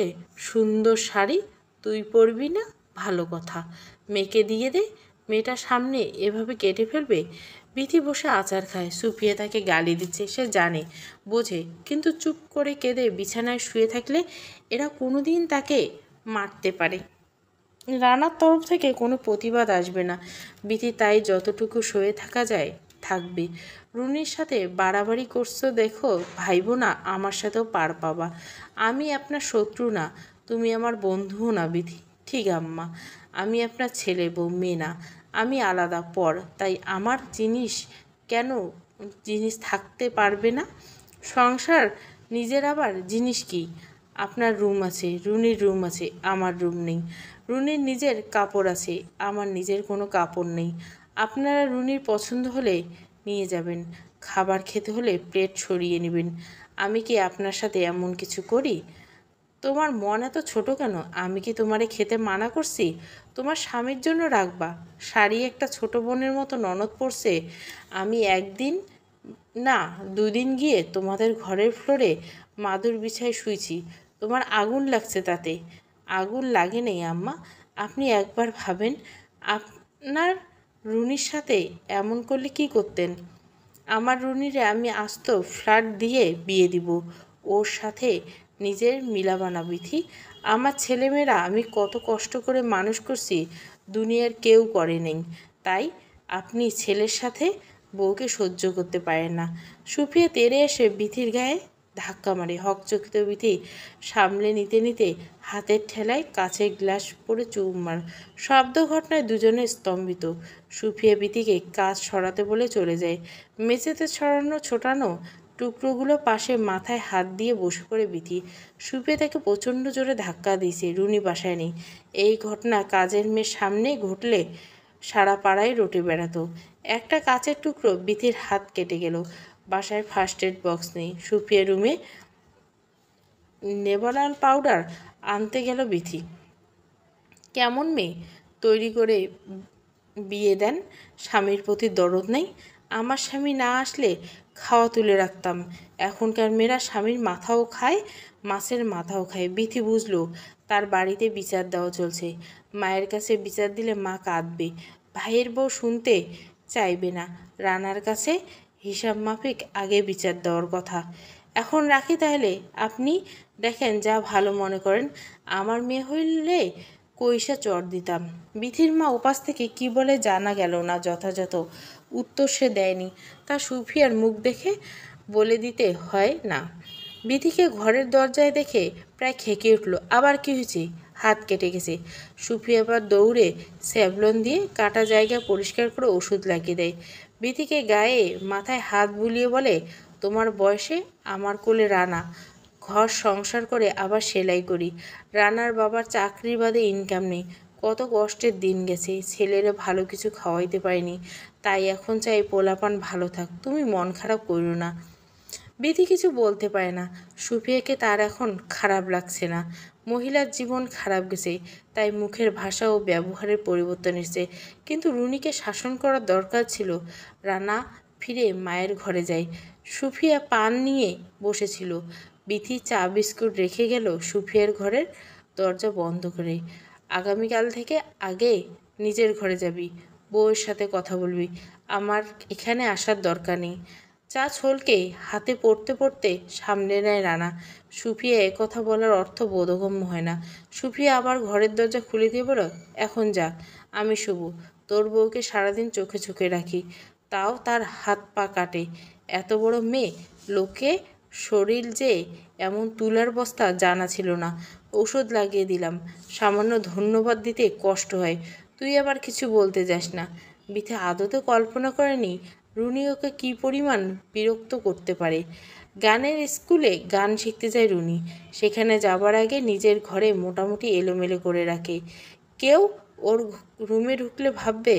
সুন্দর শাড়ি তুই পরবি না? ভালো কথা, মেয়েকে দিয়ে দে। মেয়েটার সামনে এভাবে কেটে ফেলবে? বিথি বসে আচার খায়। সুফিয়া তাকে গালি দিচ্ছে, সে জানে, বোঝে, কিন্তু চুপ করে কেঁদে বিছানায় শুয়ে থাকলে এরা কোনোদিন তাকে মারতে পারে। রানার তরফ থেকে কোনো প্রতিবাদ আসবে না। বিথি তাই যতটুকু শুয়ে থাকা যায় থাকবে। রুনির সাথে বাড়াবাড়ি করছো দেখো, ভাইবো না আমার সাথেও পার পাবা। আমি আপনার শত্রু না, তুমি আমার বন্ধুও না বিথি। ঠিক আম্মা, আমি আপনার ছেলে বউ, মেয়ে না। আমি আলাদা, পর, তাই আমার জিনিস থাকতে পারবে না? সংসার নিজের আবার জিনিস কি? আপনার রুম আছে, রুনির রুম আছে, আমার রুম নেই। রুনির নিজের কাপড় আছে, আমার নিজের কোনো কাপড় নেই। আপনারা রুনির পছন্দ হলে নিয়ে যাবেন, খাবার খেতে হলে প্লেট সরিয়ে নেবেন। আমি কি আপনার সাথে এমন কিছু করি? তোমার মন এত ছোট কেন? আমি কি তোমারে খেতে মানা করছি? তোমার স্বামীর জন্য রাখবা। শাড়ি একটা ছোট বোনের মতো ননদ পড়ছে। আমি একদিন না 2 দিন গিয়ে তোমাদের ঘরের ফ্লোরে মাদুর বিছায় শুয়েছি। তোমার আগুন লাগছে তাতে। আগুন লাগে নেই আম্মা। আপনি একবার ভাবেন, আপনার রুনির সাথে এমন করলে কি করতেন? আমার রুনিরে আমি আস্ত ফ্ল্যাট দিয়ে বিয়ে দিব। ওর সাথে নিজের মিলাবানা বিথি। আমার ছেলেমেয়েরা আমি কত কষ্ট করে মানুষ করছি, দুনিয়ার কেউ করে নেই। তাই আপনি ছেলের সাথে বউকে সহ্য করতে পারেন না। সুফিয়া তেড়ে এসে বিথির গায়ে ধাক্কা মারে। হকচকিত বিথি সামলে নিতে নিতে হাতের ঠেলায় কাছের গ্লাস পড়ে চুমমার শব্দ ঘটনায় দুজনে স্তম্ভিত। সুফিয়া বিথিকে কাজ সরাতে বলে চলে যায়। মেঝেতে ছোটানো টুকরোগুলো পাশে মাথায় হাত দিয়ে বসে পড়ে বিথি। সুফিয়া তাকে প্রচণ্ড জোরে ধাক্কা দিয়েছে। রুনি বাসায় নেই। এই ঘটনা কাজের মেয়ের সামনে ঘটলে সারা পাড়ায় রটে বেড়াতো। একটা কাচের টুকরো বিথির হাত কেটে গেল। বাসায় ফার্স্ট এড বক্স নেই। সুফিয়া রুমে নেভালাল পাউডার আনতে গেল বিথি। কেমন মেয়ে তৈরি করে বিয়ে দেন, স্বামীর প্রতি দরদ নেই। আমার স্বামী না আসলে খাওয়া তুলে রাখতাম। এখনকার মেয়েরা স্বামীর মাথাও খায়, মাছের মাথাও খায়। বিথি বুঝলো তার বাড়িতে বিচার দেওয়া চলছে। মায়ের কাছে বিচার দিলে মা কাঁদবে, ভাইয়ের বউ শুনতে চাইবে না। রানার কাছে হিসাব মাফিক আগে বিচার দেওয়ার কথা। এখন রাখি তাহলে, আপনি দেখেন যা ভালো মনে করেন। আমার মেয়ে হইলে কইসা চর দিতাম। বিথির মা উপাস থেকে কি বলে জানা গেল না, যথাযথ উত্তর সে দেয়নি। তা সুফিয়ার মুখ দেখে বলে দিতে হয় না। বিথিকে ঘরের দরজায় দেখে প্রায় খেকে উঠল। আবার কি হয়েছে? হাত কেটে গেছে। সুফিয়া আবার দৌড়ে স্যাভলন দিয়ে কাটা জায়গা পরিষ্কার করে ওষুধ লাগিয়ে দেয়। বিথিকে গায়ে মাথায় হাত বুলিয়ে বলে, তোমার বয়সে আমার কোলে রানা, ঘর সংসার করে আবার সেলাই করি। রানার বাবার চাকরির বাদে ইনকাম নেই। কত কষ্টের দিন গেছে, ছেলেরা ভালো কিছু খাওয়াইতে পারিনি। তাই এখন চাই পোলাপান ভালো থাক। তুমি মন খারাপ করো না। বিধি কিছু বলতে পারে না। সুফিয়াকে তার এখন খারাপ লাগছে না। মহিলার জীবন খারাপ গেছে, তাই মুখের ভাষা ও ব্যবহারের পরিবর্তন এসেছে। কিন্তু রুনিকে শাসন করার দরকার ছিল। রানা ফিরে মায়ের ঘরে যায়। সুফিয়া পান নিয়ে বসেছিল। বিথি চা বিস্কুট রেখে গেল সুফিয়ার ঘরের দরজা বন্ধ করে। আগামীকাল থেকে আগে নিজের ঘরে যাবি, বউয়ের সাথে কথা বলবি, আমার এখানে আসার দরকার নেই। চা ছলকে হাতে পড়তে পড়তে সামনে নেয় রানা। সুফিয়া কথা বলার অর্থ বোধগম্য হয় না। সুফিয়া আবার ঘরের দরজা খুলে দিয়ে বলল, এখন যা, আমি শুভ। তোর বউকে সারাদিন চোখে চোখে রাখি, তাও তার হাত পা কাটে। এত বড় মেয়ে, লোকে শরীর যে এমন তুলার বস্তা জানা ছিল না। ওষুধ লাগিয়ে দিলাম, সামান্য ধন্যবাদ দিতে কষ্ট হয়। তুই আবার কিছু বলতে যাস না। বিথে আদতে কল্পনা করেনি রুনি ওকে কী পরিমাণ বিরক্ত করতে পারে। গানের স্কুলে গান শিখতে যায় রুনি। সেখানে যাবার আগে নিজের ঘরে মোটামুটি এলোমেলো করে রাখে। কেউ ওর রুমে ঢুকলে ভাববে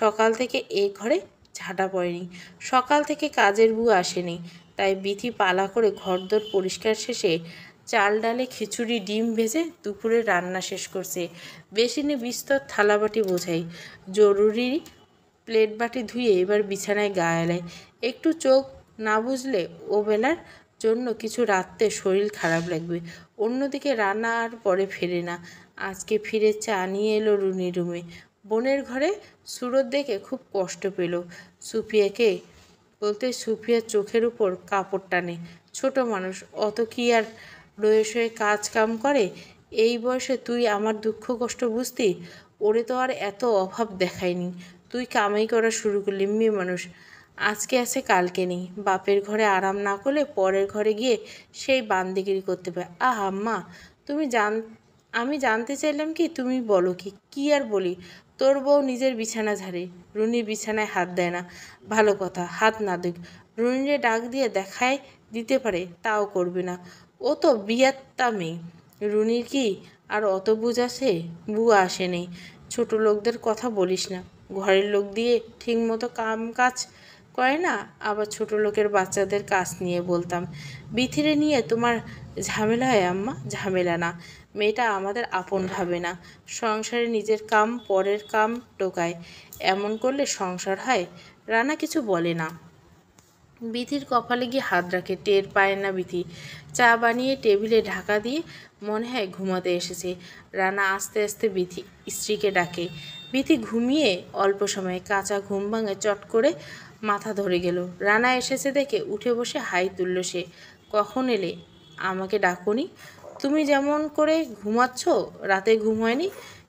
সকাল থেকে এ ঘরে ঝাঁটা পড়েনি, সকাল থেকে কাজের বুয়া আসেনি। তাই বিথি পালা করে ঘরদোর পরিষ্কার শেষে চাল ডালে খিচুড়ি ডিম ভেজে দুপুরে রান্না শেষ করছে। বেসিনে বিস্তর থালাবাটি বোঝাই, জরুরি প্লেট বাটি ধুয়ে এবার বিছানায় গা এলায়। একটু চোখ না বুঝলে ও বেলার জন্য কিছু রাত্রে শরীর খারাপ লাগবে। অন্যদিকে রান্না আর পরে ফেরে না। আজকে ফিরে চা নিয়ে এলো রুনির রুমে। বোনের ঘরে সুরত দেখে খুব কষ্ট পেল। সুফিয়াকে বলতে সুফিয়ার চোখের উপর কাপড় টানে। ছোট মানুষ, অত কি আর রয়ে শয়ে কাজ কাম করে? এই বয়সে তুই আমার দুঃখ কষ্ট বুঝতি? ওরে তো আর এত অভাব দেখায়নি। তুই কামাই করা শুরু করলি, মেয়ে মানুষ, আজকে আছে কালকে নেই। বাপের ঘরে আরাম না করলে পরের ঘরে গিয়ে সেই বান্দিগিরি করতে পারে। আম্মা, তুমি আমি জানতে চাইলাম কি, তুমি বলো কি? কি আর বলি, তোর বউ নিজের বিছানা ঝাড়ে, রুনির বিছানায় হাত দেয় না। ভালো কথা, হাত না দিক। রুনিরে ডাক দিয়ে দেখায় দিতে পারে, তাও করবে না। ও তো বিয়াত্তা মেয়ে। রুনির কি আর অত বুঝ আছে? বুয়া আসেনি। ছোট লোকদের কথা বলিস না। ঘরের লোক দিয়ে ঠিকমতো কাজ করে না। আবার ছোট লোকের বাচ্চাদের কাজ নিয়ে বলতাম। বিথিরে নিয়ে তোমার ঝামেলা হয় আম্মা? ঝামেলা না, মেয়েটা আমাদের আপন ভাবে না। সংসারে নিজের কাম পরের কাম টোকায়, এমন করলে সংসার হয়? রানা কিছু বলে না। বিথির কপালে গিয়ে হাত রাখে, টের পায় না বিথি। চা বানিয়ে টেবিলে ঢাকা দিয়ে মনে হয় ঘুমাতে এসেছে। রানা আস্তে আস্তে বিথি স্ত্রীকে ডাকে। বিথি ঘুমিয়ে অল্প সময়ে কাঁচা ঘুম ভাঙে, চট করে মাথা ধরে গেল। রানা এসেছে দেখে উঠে বসে হাই তুলল সে। কখন এলে? আমাকে ডাকোনি? তুমি যেমন করে ঘুমাচ্ছ, রাতে ঘুম হয়নি?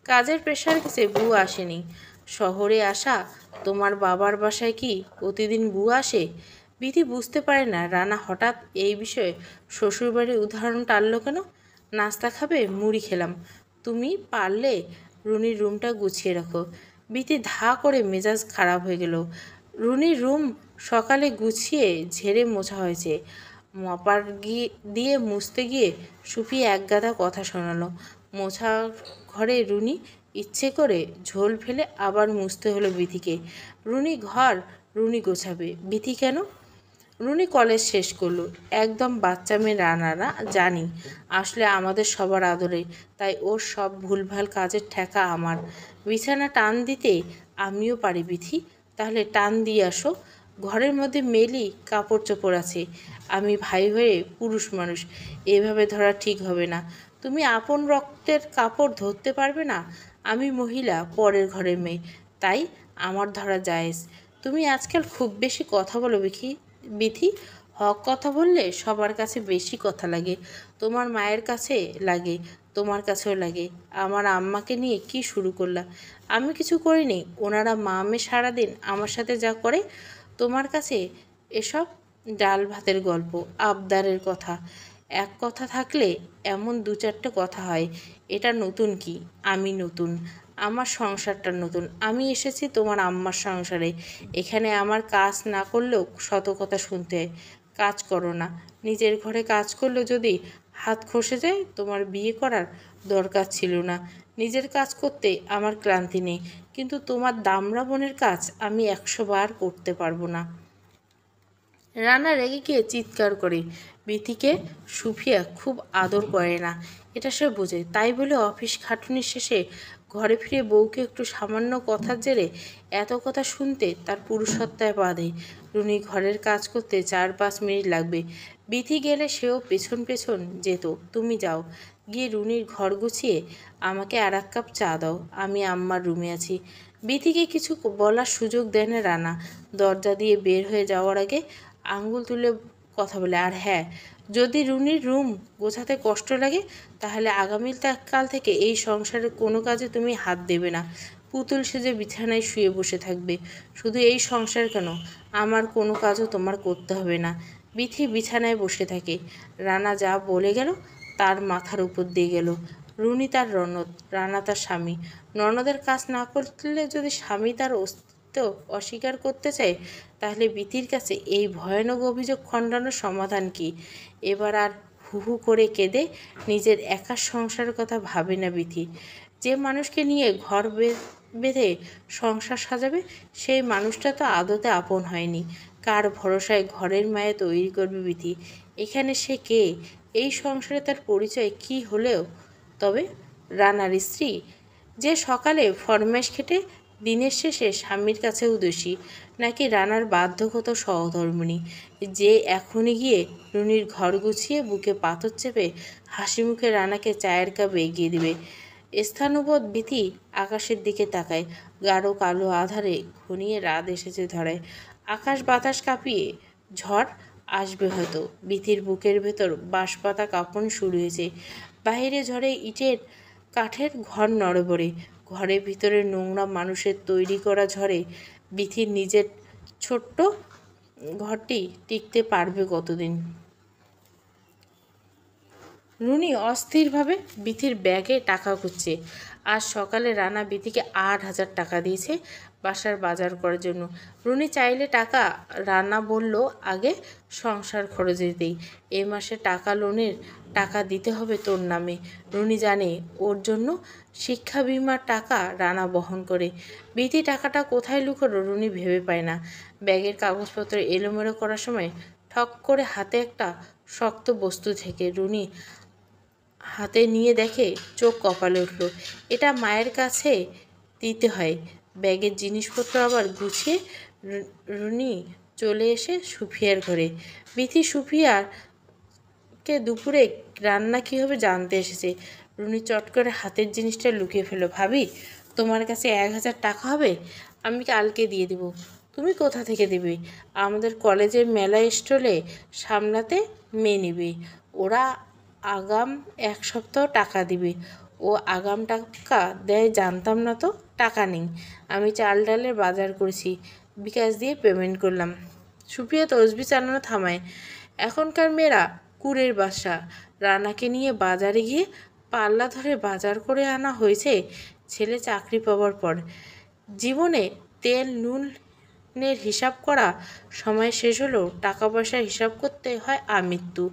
কাজের প্রেশার গেছে, বুয়া আসেনি। শহরে আসা তোমার বাবার বাসায় কি প্রতিদিন বুয়া আসে? বিধি বুঝতে পারে না রানা হঠাৎ এই বিষয়ে শ্বশুরবাড়ির উদাহরণ টানল কেন। নাস্তা খাবে? মুড়ি খেলাম। তুমি পারলে রুনির রুমটা গুছিয়ে রাখো। বিথি ধা করে মেজাজ খারাপ হয়ে গেল। রুনির রুম সকালে গুছিয়ে ঝেড়ে মোছা হয়েছে। মপার দিয়ে মুছতে গিয়ে সুফি একগাদা কথা শোনালো। মোছা ঘরে রুনি ইচ্ছে করে ঝোল ফেলে আবার মুছতে হলো বিথিকে। রুনি ঘর রুনি গোছাবে, বিথি কেন? রুনি কলেজ শেষ করলো, একদম বাচ্চা মেয়ে রানারা জানি, আসলে আমাদের সবার আদরে, তাই ওর সব ভুলভাল কাজের ঠেকা আমার। বিছানা টান দিতে আমিও পারি বিথি, তাহলে টান দিয়ে আসো। ঘরের মধ্যে মেলি কাপড় চোপড় আছে, আমি ভাই হয়ে পুরুষ মানুষ, এভাবে ধরা ঠিক হবে না। তুমি আপন রক্তের কাপড় ধরতে পারবে না? আমি মহিলা, পরের ঘরের মেয়ে, তাই আমার ধরা জায়েজ। তুমি আজকাল খুব বেশি কথা বলো বিথি। হক কথা বললে সবার কাছে বেশি কথা লাগে, তোমার মায়ের কাছে লাগে, তোমার কাছেও লাগে। আমার আম্মাকে নিয়ে কি শুরু করলা? আমি কিছু করিনি, ওনারা মা মেয়ে সারাদিন আমার সাথে যা করে। তোমার কাছে এসব ডাল ভাতের গল্প, আবদারের কথা। এক কথা থাকলে এমন দু চারটে কথা হয়। এটা নতুন কি? আমি নতুন, আমার সংসারটা নতুন। আমি এসেছি তোমার আম্মার সংসারে, এখানে আমার কাজ না করলেও শত কথা শুনতে হয়। কাজ করো না, নিজের ঘরে কাজ করলেও যদি হাত খসে যায়, তোমার বিয়ে করার দরকার ছিল না। নিজের কাজ করতে আমার ক্লান্তি নেই, কিন্তু তোমার দামড়া বোনের কাজ আমি 100 বার করতে পারবো না। রানা রেগে গিয়ে চিৎকার করে। বিথিকে সুফিয়া খুব আদর করে না, এটা সে বোঝে, তাই বলে অফিস খাটুনির শেষে ঘরে ফিরে বউকে একটু সামান্য কথার জেরে এত কথা শুনতে তার পুরুষত্বায় বাঁধে। রুনি ঘরের কাজ করতে 4-5 মিনিট লাগবে, বিথি গেলে সেও পেছন পেছন যেত। তুমি যাও, গিয়ে রুনির ঘর গুছিয়ে আমাকে আর 1 কাপ চা দাও, আমি আম্মার রুমে আছি। বিথিকে কিছু বলার সুযোগ দেয় না রানা, দরজা দিয়ে বের হয়ে যাওয়ার আগে আঙ্গুল তুলে কথা বলে। আর হ্যাঁ, যদি রুনির রুম গোছাতে কষ্ট লাগে, তাহলে আগামীকাল থেকে এই সংসারের কোনো কাজে তুমি হাত দেবে না। পুতুল সেজে বিছানায় শুয়ে বসে থাকবে। শুধু এই সংসার কেন, আমার কোনো কাজও তোমার করতে হবে না। বিথি বিছানায় বসে থাকে। রানা যা বলে গেল তার মাথার উপর দিয়ে গেল। রুনি তার ননদ, রানা তার স্বামী। ননদের কাজ না করলে যদি স্বামী তার অস্তিত্ব অস্বীকার করতে চায়, তাহলে বিথির কাছে এই ভয়ানক অভিযোগ খণ্ডানোর সমাধান কি? এবার আর হু হু করে কেঁদে নিজের একার সংসারের কথা ভাবে না বিথি। যে মানুষকে নিয়ে ঘর বেঁধে সংসার সাজাবে, সেই মানুষটা তো আদতে আপন হয়নি। কার ভরসায় ঘরের মায়া তৈরি করবে বিথি? এখানে সে কে? এই সংসারে তার পরিচয় কি হলেও তবে রানার স্ত্রী, যে সকালে ফরমাইশ খেটে দিনের শেষে স্বামীর কাছেও দোষী, নাকি রানার বাধ্যগত সহধর্মিণী, যে এখনই গিয়ে রুনির ঘর গুছিয়ে বুকে পাথর চেপে হাসি মুখে রানাকে চায়ের কাপ এগিয়ে দিবে? স্থানুবোধ বিথি আকাশের দিকে তাকায়। গাঢ় কালো আধারে ঘনিয়ে রাত এসেছে ধরায়। আকাশ বাতাস কাঁপিয়ে ঝড় আসবে হয়তো। বিথির বুকের ভেতর বাঁশপাতা কাঁপন শুরু হয়েছে। বাহিরে ঝড়ে ইটের কাঠের ঘর নড়বড়ে। ঘরের ভিতরে নোংরা মানুষের তৈরি করা ঝড়ে বিথির নিজের ছোট্ট ঘরটি টিকতে পারবে কতদিন? রুনি অস্থিরভাবে বিথির ব্যাগে টাকা খুঁজছে। আজ সকালে রানা বিথিকে 8,000 টাকা দিয়েছে বাসার বাজার করার জন্য। রুনি চাইলে টাকা, রানা বলল আগে সংসার খরচ দিতেই। এই মাসে টাকা লোনের টাকা দিতে হবে তোর নামে। রুনি জানে ওর জন্য শিক্ষা বিমার টাকা রানা বহন করে। বিথি টাকাটা কোথায় লুকোলো রুনি ভেবে পায় না। ব্যাগের কাগজপত্র এলোমেলো করার সময় ঠক করে হাতে একটা শক্ত বস্তু থেকে রুনি হাতে নিয়ে দেখে, চোখ কপালে উঠল। এটা মায়ের কাছে দিতে হয়। ব্যাগের জিনিসপত্র আবার গুছিয়ে রুনি চলে এসে সুফিয়ার ঘরে। বিথি সুফিয়াকে দুপুরে রান্না কী হবে জানতে এসেছে। রুনি চট করে হাতের জিনিসটা লুকিয়ে ফেলো। ভাবি, তোমার কাছে 1,000 টাকা হবে? আমি কালকে দিয়ে দেবো। তুমি কোথা থেকে দেবে? আমাদের কলেজের মেলা স্টলে সামলাতে মেয়ে নেবে, ওরা আগাম 1 সপ্তাহ টাকা দিবে। ও আগাম টাকা দেয় জানতাম না তো। টাকা নেই, আমি চাল ডালের বাজার করেছি, বিকাশ দিয়ে পেমেন্ট করলাম। সুপ্রিয়া তসবি চালানো থামায়। এখনকার মেয়েরা কুড়ের বাসা। রানাকে নিয়ে বাজারে গিয়ে পাল্লা ধরে বাজার করে আনা হয়েছে ছেলে চাকরি পাওয়ার পর। জীবনে তেল নুনের হিসাব করা সময় শেষ হলেও টাকা পয়সার হিসাব করতে হয় আমৃত্যু।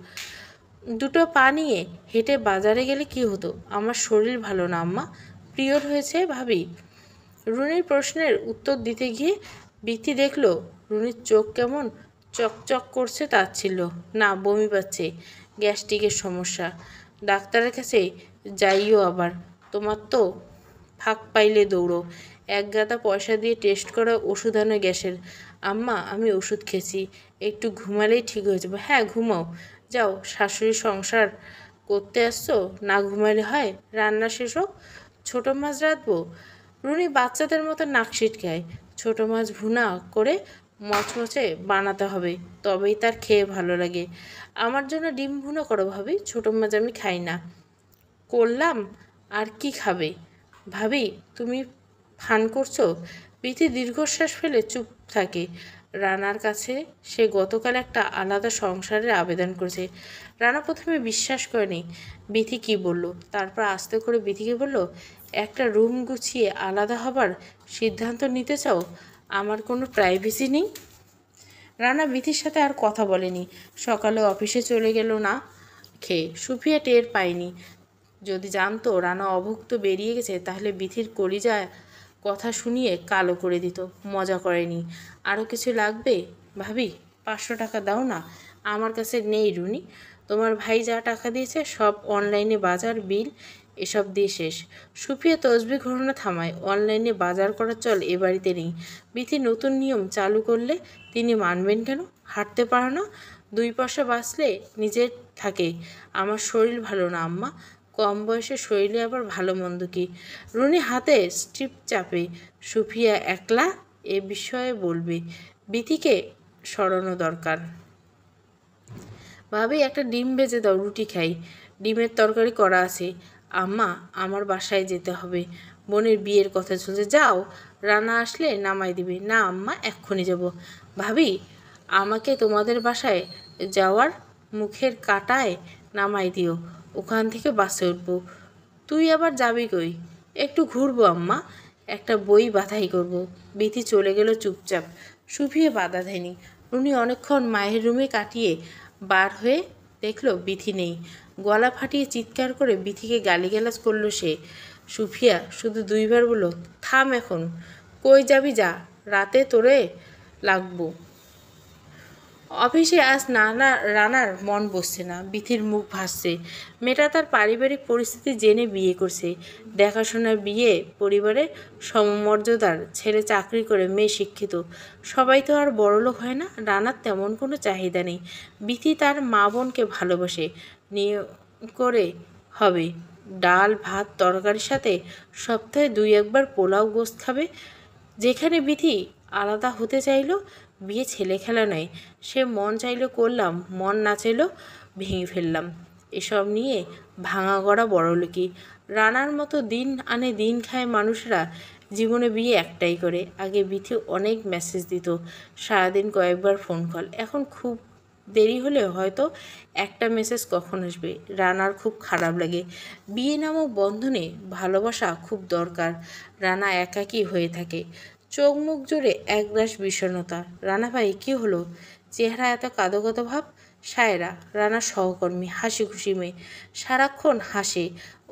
দুটো পা নিয়ে হেঁটে বাজারে গেলে কি হতো? আমার শরীর ভালো না আম্মা, পিরিয়ড হয়েছে ভাবি? রুনির প্রশ্নের উত্তর দিতে গিয়ে বিথি দেখল রুনির চোখ কেমন চকচক করছে। তাচ্ছিল্য, না বমি পাচ্ছে, গ্যাস্ট্রিকের সমস্যা। ডাক্তারের কাছে যাইও আবার। তোমার তো ফাঁক পাইলে দৌড়ো। এক গাদা পয়সা দিয়ে টেস্ট করা ওষুধ আনো গ্যাসের। আম্মা আমি ওষুধ খেয়েছি, একটু ঘুমালেই ঠিক হয়ে যাবে। হ্যাঁ ঘুমাও, যাও, শাশুড়ি সংসার করতে আসছো, না ঘুমালে হয়? রান্না শেষ হোক, ছোটো মাছ রাঁধবো। রুনি বাচ্চাদের মতো নাক ছিটকায়। ছোটো মাছ ভুনা করে মচমচে বানাতে হবে, তবেই তার খেয়ে ভালো লাগে। আমার জন্য ডিম ভুনা করো ভাবি, ছোটো মাছ আমি খাই না। করলাম, আর কি খাবে? ভাবি তুমি ফান করছো? প্রীতি দীর্ঘশ্বাস ফেলে চুপ থাকে। রানার কাছে সে গতকাল একটা আলাদা সংসারের আবেদন করেছে। রানা প্রথমে বিশ্বাস করেনি বিথি কি বলল, তারপর আস্তে করে বিথিকে বলল, একটা রুম গুছিয়ে আলাদা হবার সিদ্ধান্ত নিতে চাও? আমার কোনো প্রাইভেসি নেই? রানা বিথির সাথে আর কথা বলেনি। সকালে অফিসে চলে গেল না খেয়ে। সুফিয়া টের পায়নি। যদি জানতো রানা অভুক্ত বেরিয়ে গেছে, তাহলে বিথির কলিজা কথা শুনিয়ে কালো করে দিত। মজা করেনি। আরও কিছু লাগবে ভাবি? 500 টাকা দাও না। আমার কাছে নেই রুনি, তোমার ভাই যা টাকা দিয়েছে সব অনলাইনে বাজার বিল এসব দিয়ে শেষ। সুফিয়া তসবি ঘটনা থামায়। অনলাইনে বাজার করার চল এ বাড়িতে নেই। বিথি নতুন নিয়ম চালু করলে তিনি মানবেন কেন? হাঁটতে পারো না, 2 পয়সা বাঁচলে নিজের থাকে। আমার শরীর ভালো না আম্মা। কম বয়সে শরীরে আবার ভালো মন্দ কি? রুনি হাতে স্ট্রিপ চাপে। সুফিয়া একলা এ বিষয়ে বলবে, বিথিকে সরানো দরকার। ভাবি একটা ডিম ভেজে দাও, রুটি খাই। ডিমের তরকারি করা আছে। আম্মা আমার বাসায় যেতে হবে, বোনের বিয়ের কথা চলছে। যাও, রানা আসলে নামাই দিবে। না আম্মা, এক্ষুনি যাব। ভাবি আমাকে তোমাদের বাসায় যাওয়ার মুখের কাটায় নামাই দিও, ওখান থেকে বাসে উঠবো। তুই আবার যাবি কই? একটু ঘুরবো আম্মা, একটা বই বাছাই করব। বিথি চলে গেল চুপচাপ। সুফিয়া বাধা দেয়নি। রুনি অনেকক্ষণ মায়ের রুমে কাটিয়ে বার হয়ে দেখলো বিথি নেই। গলা ফাটিয়ে চিৎকার করে বিথিকে গালিগালাজ করলো সে। সুফিয়া শুধু 2 বার বলল, থাম এখন, কই যাবি যা, রাতে তোরে লাগবো। অফিসে আজ রানার মন বসছে না। বিথির মুখ ভাসছে। মেয়েটা তার পারিবারিক পরিস্থিতি জেনে বিয়ে করছে। দেখাশোনার বিয়ে, পরিবারের সমমর্যাদার ছেলে চাকরি করে, মেয়ে শিক্ষিত। সবাই তো আর বড়লোক হয় না। রানার তেমন কোনো চাহিদা নেই। বিথি তার মা বোনকে ভালোবাসে, নিয়ে করে হবে। ডাল ভাত তরকারির সাথে সপ্তাহে 2-1 বার পোলাও গোস্ত খাবে। যেখানে বিথি আলাদা হতে চাইল, বিয়ে ছেলে খেলা নয়। সে মন চাইল করলাম, মন না চাইল ভেঙে ফেললাম। এসব নিয়ে ভাঙা গড়া বড়লোকি। রানার মতো দিন আনে দিন খায় মানুষরা জীবনে বিয়ে একটাই করে। আগে বিথি অনেক মেসেজ দিত, সারাদিন কয়েকবার ফোন কল। এখন খুব দেরি হলে হয়তো একটা মেসেজ কখন আসবে। রানার খুব খারাপ লাগে। বিয়ে নামক বন্ধনে ভালোবাসা খুব দরকার। রানা একাকী হয়ে থাকে। চোখ মুখ জুড়ে একরাশ বিষণ্ণতা। রানা ভাই কী হলো? চেহারা এত কাঁদো কাঁদো ভাব। সায়রা, রানার সহকর্মী, হাসি খুশি মেয়ে, সারাক্ষণ হাসে,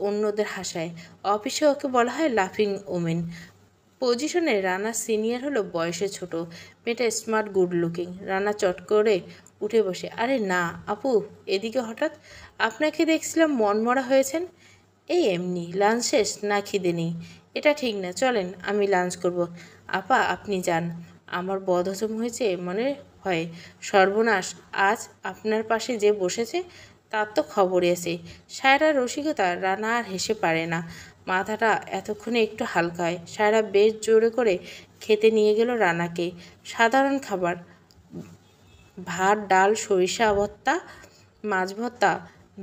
অন্যদের হাসায়। অফিসে ওকে বলা হয় লাফিং ওমেন। পজিশনে রানা সিনিয়র হলো বয়সে ছোট। মেয়েটা স্মার্ট, গুড লুকিং। রানা চট করে উঠে বসে। আরে না আপু, এদিকে হঠাৎ? আপনাকে দেখছিলাম মনমরা হয়েছেন। এই এমনি। লাঞ্চ শেষ? না খিদে নেই? এটা ঠিক না, চলেন আমি লাঞ্চ করব। আপা আপনি যান, আমার বদহজম হয়েছে মনে হয়। সর্বনাশ, আজ আপনার পাশে যে বসেছে তার তো খবরই আছে। সায়রার রসিকতা রানা আর হেসে পারে না। মাথাটা এতক্ষণে একটু হালকা হয়। সায়রা বেশ জোরে করে খেতে নিয়ে গেল রানাকে। সাধারণ খাবার, ভাত ডাল সরিষা ভর্তা, মাছ ভর্তা,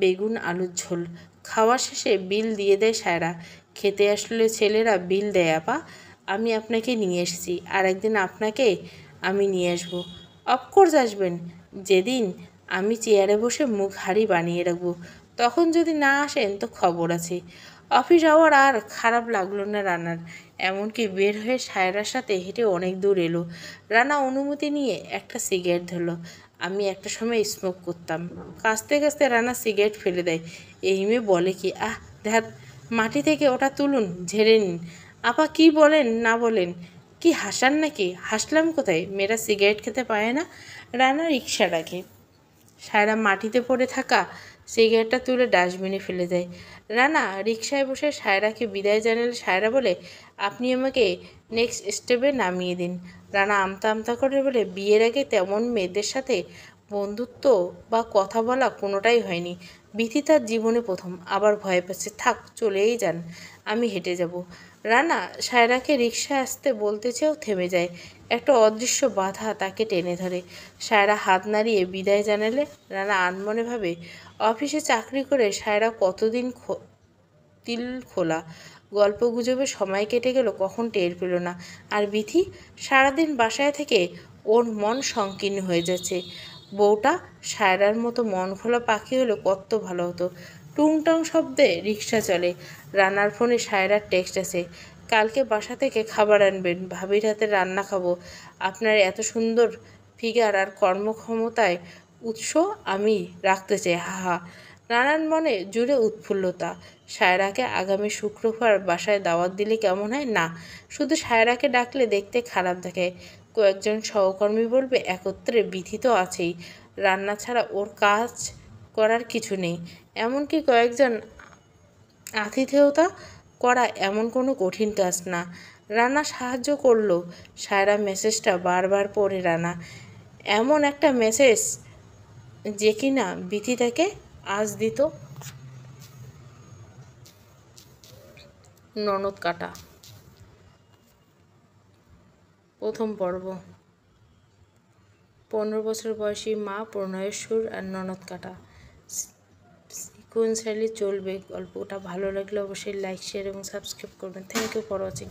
বেগুন আলুর ঝোল। খাওয়া শেষে বিল দিয়ে দেয় সায়রা। খেতে আসলে ছেলেরা বিল দেয় আপা। আমি আপনাকে নিয়ে এসেছি, আর একদিন আপনাকে আমি নিয়ে আসবো। অফকোর্স আসবেন। যেদিন আমি চেয়ারে বসে মুখ হাঁড়ি বানিয়ে রাখবো, তখন যদি না আসেন তো খবর আছে। অফিস আওয়ার আর খারাপ লাগলো না রানার। এমনকি বের হয়ে সায়রার সাথে হেঁটে অনেক দূর এলো। রানা অনুমতি নিয়ে একটা সিগারেট ধরলো। আমি একটা সময় স্মোক করতাম। কাঁচতে কাঁচতে রানা সিগারেট ফেলে দেয়। এই মেয়ে বলে কি, ধ্যাত, মাটি থেকে ওটা তুলুন, ঝেড়ে নিন। আপা কি বলেন না বলেন? কি হাসান নাকি? হাসলাম কোথায়? মেয়েরা সিগারেট খেতে পারে না? রানা রিক্সা ডাকে। সায়রা মাটিতে পড়ে থাকা সিগারেটটা তুলে ডাস্টবিনে ফেলে দেয়। রানা রিকশায় বসে সায়রাকে বিদায় জানালে সায়রা বলে, আপনি আমাকে নেক্সট স্টেপে নামিয়ে দিন। রানা আমতা আমতা করে বলে, বিয়ের আগে তেমন মেয়েদের সাথে বন্ধুত্ব বা কথা বলা কোনোটাই হয়নি। বিথি তার জীবনে প্রথম, আবার ভয় পাচ্ছে। থাক, চলেই যান, আমি হেঁটে যাব। রানা সায়রাকে রিকশায় আসতে বলতে চেয়েও থেমে যায়। একটা অদৃশ্য বাধা তাকে টেনে ধরে। সায়রা হাত নাড়িয়ে বিদায় জানালে রানা আনমনে ভাবে, অফিসে চাকরি করে সায়রা কতদিন তিল খোলা গল্প গুজবে সময় কেটে গেল কখন টের পেল না। আর বিথি সারাদিন বাসায় থেকে ওর মন সংকীর্ণ হয়ে যাচ্ছে। বউটা সায়রার মতো মন খোলা পাখি হলে কত ভালো হতো। টুংটাং শব্দে রিকশা চলে। রানার ফোনে সায়রার টেক্সট আছে, কালকে বাসা থেকে খাবার আনবেন, ভাবির হাতে রান্না খাবো। আপনার এত সুন্দর ফিগার আর কর্মক্ষমতায় উৎস আমি রাখতে চাই, হাহা। রানার মনে জুড়ে উৎফুল্লতা। সায়রাকে আগামী শুক্রবার বাসায় দাওয়াত দিলে কেমন হয়? না, শুধু সায়রাকে ডাকলে দেখতে খারাপ দেখায়। কয়েকজন সহকর্মী বলবে, একত্রে বিথি তো আছেই, রান্না ছাড়া ওর কাজ করার কিছু নেই। এমনকি কয়েকজন আতিথেয়তা করা এমন কোনো কঠিন কাজ না। রানা সাহায্য করলো। সায়রা মেসেজটা বারবার পড়ে। রানা এমন একটা মেসেজ যে কিনা বিথি তাকে আজ দিত। ননদ কাটা, প্রথম পর্ব। 15 বছর বয়সী মা, প্রণয়ের সুর আর ননদ কাটা সিকোয়েন্সালি চলবে। গল্পটা ভালো লাগলে অবশ্যই লাইক, শেয়ার এবং সাবস্ক্রাইব করবেন। Thank you for watching.